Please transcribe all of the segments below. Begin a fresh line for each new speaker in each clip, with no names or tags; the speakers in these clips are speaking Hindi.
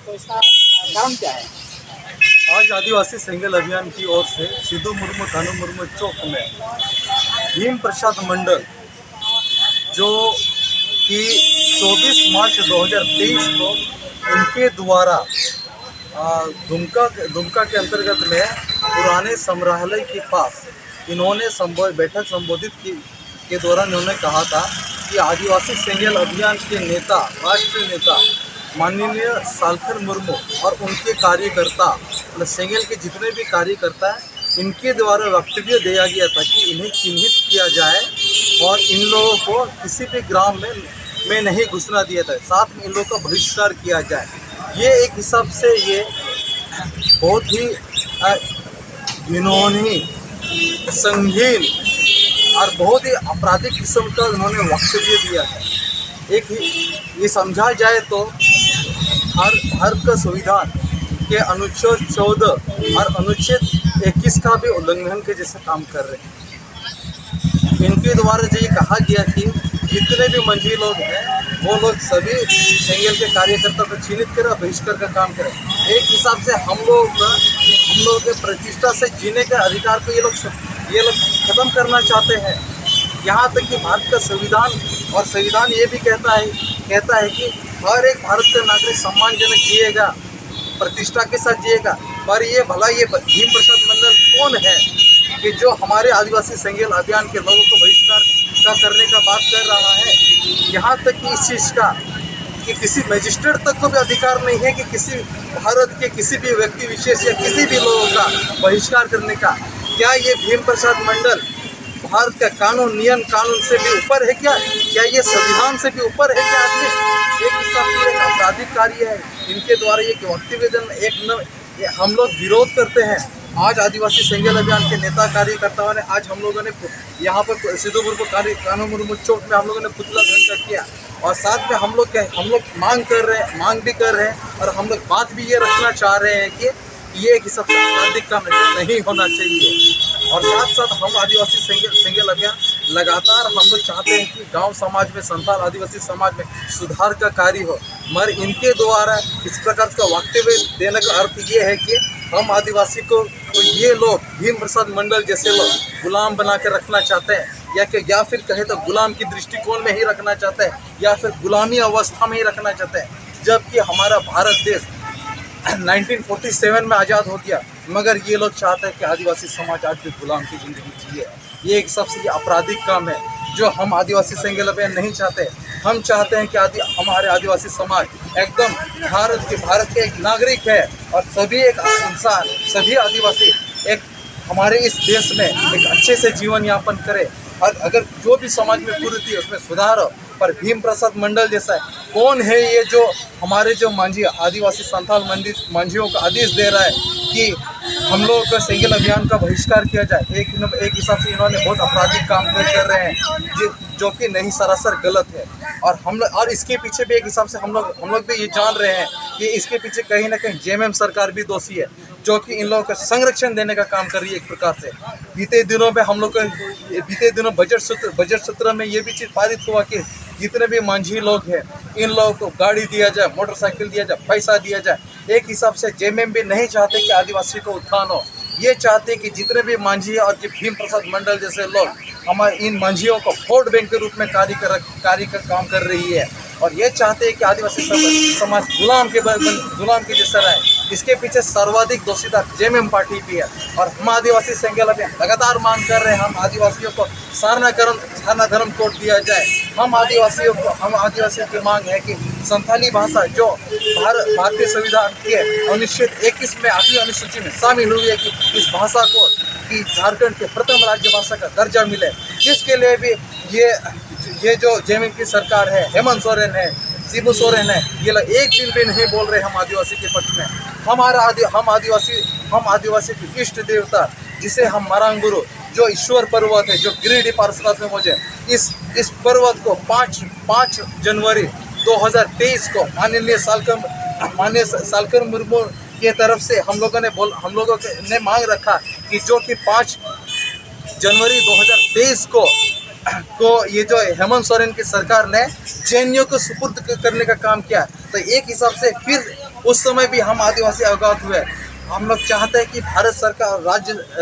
तो इसका कारण क्या है?
आज आदिवासी सेंगल अभियान की ओर से सिद्धू मुर्मू कानू मुर्मू चौक में भीम प्रसाद मंडल जो कि 24 मार्च 2023 को उनके द्वारा दुमका के अंतर्गत में पुराने संग्रहालय के पास इन्होंने बैठक संबोधित की के दौरान इन्होंने कहा था कि आदिवासी सेंगल अभियान के नेता, राष्ट्रीय नेता माननीय सालखर मुर्मू और उनके कार्यकर्ता, मतलब सेंगल के जितने भी कार्यकर्ता हैं, इनके द्वारा वक्तव्य दिया गया था कि इन्हें चिन्हित किया जाए और इन लोगों को किसी भी ग्राम में नहीं घुसना दिया था, साथ में इन लोगों का बहिष्कार किया जाए। ये एक हिसाब से ये बहुत ही घिनौनी, संगीन और बहुत ही आपराधिक किस्म का उन्होंने वक्तव्य दिया है। एक ही ये समझा जाए तो भारत का संविधान के अनुच्छेद 14 और अनुच्छेद 21 का भी उल्लंघन के जैसा काम कर रहे हैं। इनके द्वारा जो ये कहा गया कि जितने भी मंझी लोग हैं वो लोग सभी सेंगल के कार्यकर्ता को चिन्हित करें, बहिष्कार का काम करें। एक हिसाब से हम लोगों के प्रतिष्ठा से जीने के अधिकार को ये लोग खत्म करना चाहते हैं। यहाँ तक कि भारत का संविधान ये भी कहता है कि हर एक भारत का नागरिक सम्मानजनक जिएगा, प्रतिष्ठा के साथ जिएगा। पर ये भीम प्रसाद मंडल कौन है कि जो हमारे आदिवासी सेंगल अभियान के लोगों को बहिष्कार का करने का बात कर रहा है। यहाँ तक कि इस चीज़ का कि किसी मजिस्ट्रेट तक को भी अधिकार नहीं है कि किसी भारत के किसी भी व्यक्ति विशेष या किसी भी लोगों का बहिष्कार करने का। क्या ये भीम प्रसाद मंडल भारत का कानून से भी ऊपर है क्या ये संविधान से भी ऊपर है क्या आदमी? एक हिसाब से एक आपराधिक कार्य है इनके द्वारा। ये वक्तव्य हम लोग विरोध करते हैं। आज आदिवासी सेंगल अभियान के नेता कार्यकर्ताओं ने आज हम लोगों ने यहाँ पर सिद्धू मुर्मू कानू मुर्मू चौक में हम लोगों ने पुतला दहन किया और साथ में हम लोग मांग भी कर रहे हैं और हम लोग बात भी ये रखना चाह रहे हैं कि ये एक हिसाब से आपराधिक काम नहीं होना चाहिए। और साथ साथ हम आदिवासी सेंगल अभियान लगातार हम लोग चाहते हैं कि गांव समाज में, संथाल आदिवासी समाज में सुधार का कार्य हो, मगर इनके द्वारा इस प्रकार का वक्तव्य देने का अर्थ ये है कि हम आदिवासी को तो ये लोग भीम प्रसाद मंडल जैसे लोग गुलाम बना कर रखना चाहते हैं या फिर कहे तो गुलाम की दृष्टिकोण में ही रखना चाहते हैं या फिर गुलामी अवस्था में ही रखना चाहते हैं। जबकि हमारा भारत देश 1947 में आज़ाद हो गया, मगर ये लोग चाहते हैं कि आदिवासी समाज आज भी गुलाम की ज़िंदगी जिए। ये एक सबसे आपराधिक काम है जो हम आदिवासी सेंगल अभियान नहीं चाहते। हम चाहते हैं कि हमारे आदिवासी समाज एकदम भारत के एक नागरिक है और सभी एक इंसान, सभी आदिवासी एक हमारे इस देश में एक अच्छे से जीवन यापन करे और अगर जो भी समाज में कुरीति है उसमें सुधार हो। पर भीम प्रसाद मंडल जैसा है कौन है ये जो हमारे जो मांझी आदिवासी संथाल मांझियों का आदेश दे रहा है कि हम लोगों का सेंगल अभियान का बहिष्कार किया जाए। एक हिसाब से इन्होंने बहुत आपराधिक काम कर रहे हैं जो कि नहीं, सरासर गलत है। और इसके पीछे भी एक हिसाब से हम लोग भी ये जान रहे हैं कि इसके पीछे कहीं ना कहीं जेएमएम सरकार भी दोषी है जो कि इन लोगों का संरक्षण देने का काम कर रही है। एक प्रकार से बीते दिनों बजट सत्र में ये भी चीज़ पारित हुआ कि जितने भी मांझी लोग हैं इन लोगों को गाड़ी दिया जाए, मोटरसाइकिल दिया जाए, पैसा दिया जाए। एक हिसाब से जेएमएम भी नहीं चाहते कि आदिवासी को उत्थान हो। ये चाहते कि जितने भी मांझी और भीम प्रसाद मंडल जैसे लोग हमारे इन मांझियों को वोट बैंक के रूप में कार्य का काम कर रही है और ये चाहते हैं कि आदिवासी समाज गुलाम के जैसा रहे। इसके पीछे सर्वाधिक दोषीदार जेएमएम पार्टी भी है और हम आदिवासी सेंगल अभियान लगातार मांग कर रहे हैं हम आदिवासियों को सारना धर्म कोड दिया जाए। हम आदिवासियों की मांग है कि संथाली भाषा जो भारतीय संविधान के अनुच्छेद 21 में 8वीं अनुसूची में शामिल हुई है कि इस भाषा को कि झारखंड के प्रथम राज्य भाषा का दर्जा मिले, जिसके लिए भी ये जो जेएमएम की सरकार है, हेमंत सोरेन है, शिबू सोरेन है, ये लोग एक दिन भी नहीं बोल रहे हम आदिवासी के पक्ष में। हम आदिवासी की इष्ट देवता जिसे हम मरांगुरु जो ईश्वर पर्वत है जो गिरिडीह पार्षद में मौजूद है, इस पर्वत को 5 जनवरी 2023 को माननीय सालखर मुर्मू के तरफ से हम लोगों ने मांग रखा कि जो कि 5 जनवरी 2023 को को ये जो हेमंत सोरेन की सरकार ने जेएनयू को सुपुर्द करने का काम किया, तो एक हिसाब से फिर उस समय भी हम आदिवासी अवगत हुए। हम लोग चाहते हैं कि भारत सरकार,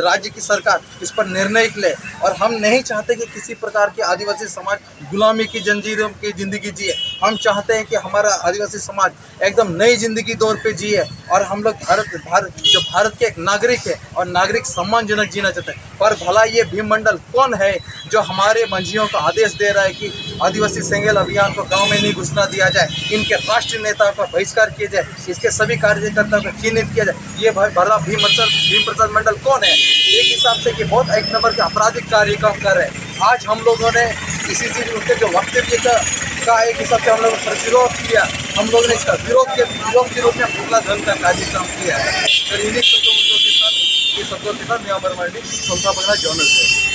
राज्य की सरकार इस पर निर्णय ले, और हम नहीं चाहते कि किसी प्रकार के आदिवासी समाज गुलामी की जंजीरों की ज़िंदगी जिए। हम चाहते हैं कि हमारा आदिवासी समाज एकदम नई ज़िंदगी दौर पे जिए, और हम लोग भारत के एक नागरिक है और नागरिक सम्मानजनक जीना चाहते हैं। पर भला ये भीममंडल कौन है जो हमारे मंझियों को आदेश दे रहा है कि आदिवासी सेंगेल अभियान को गांव में नहीं घुसना दिया जाए, इनके राष्ट्रीय नेताओं का बहिष्कार किया जाए, इसके सभी कार्यकर्ताओं को चिन्हित किया जाए। ये भला भीम प्रसाद मंडल कौन है? एक हिसाब से कि बहुत एक नंबर के आपराधिक कार्य काम कर रहे हैं। आज हम लोगों ने इसी चीज़ उनके जो वक्तव्य का एक हिसाब से हम लोग प्रतिरोध किया, हम लोगों ने इसका विरोध के रूप में पुतला दहन का कार्यक्रम किया है। तो इन्हीं शब्दों के साथ मैं अमर मर्डी, सोनता बगना जर्नल से।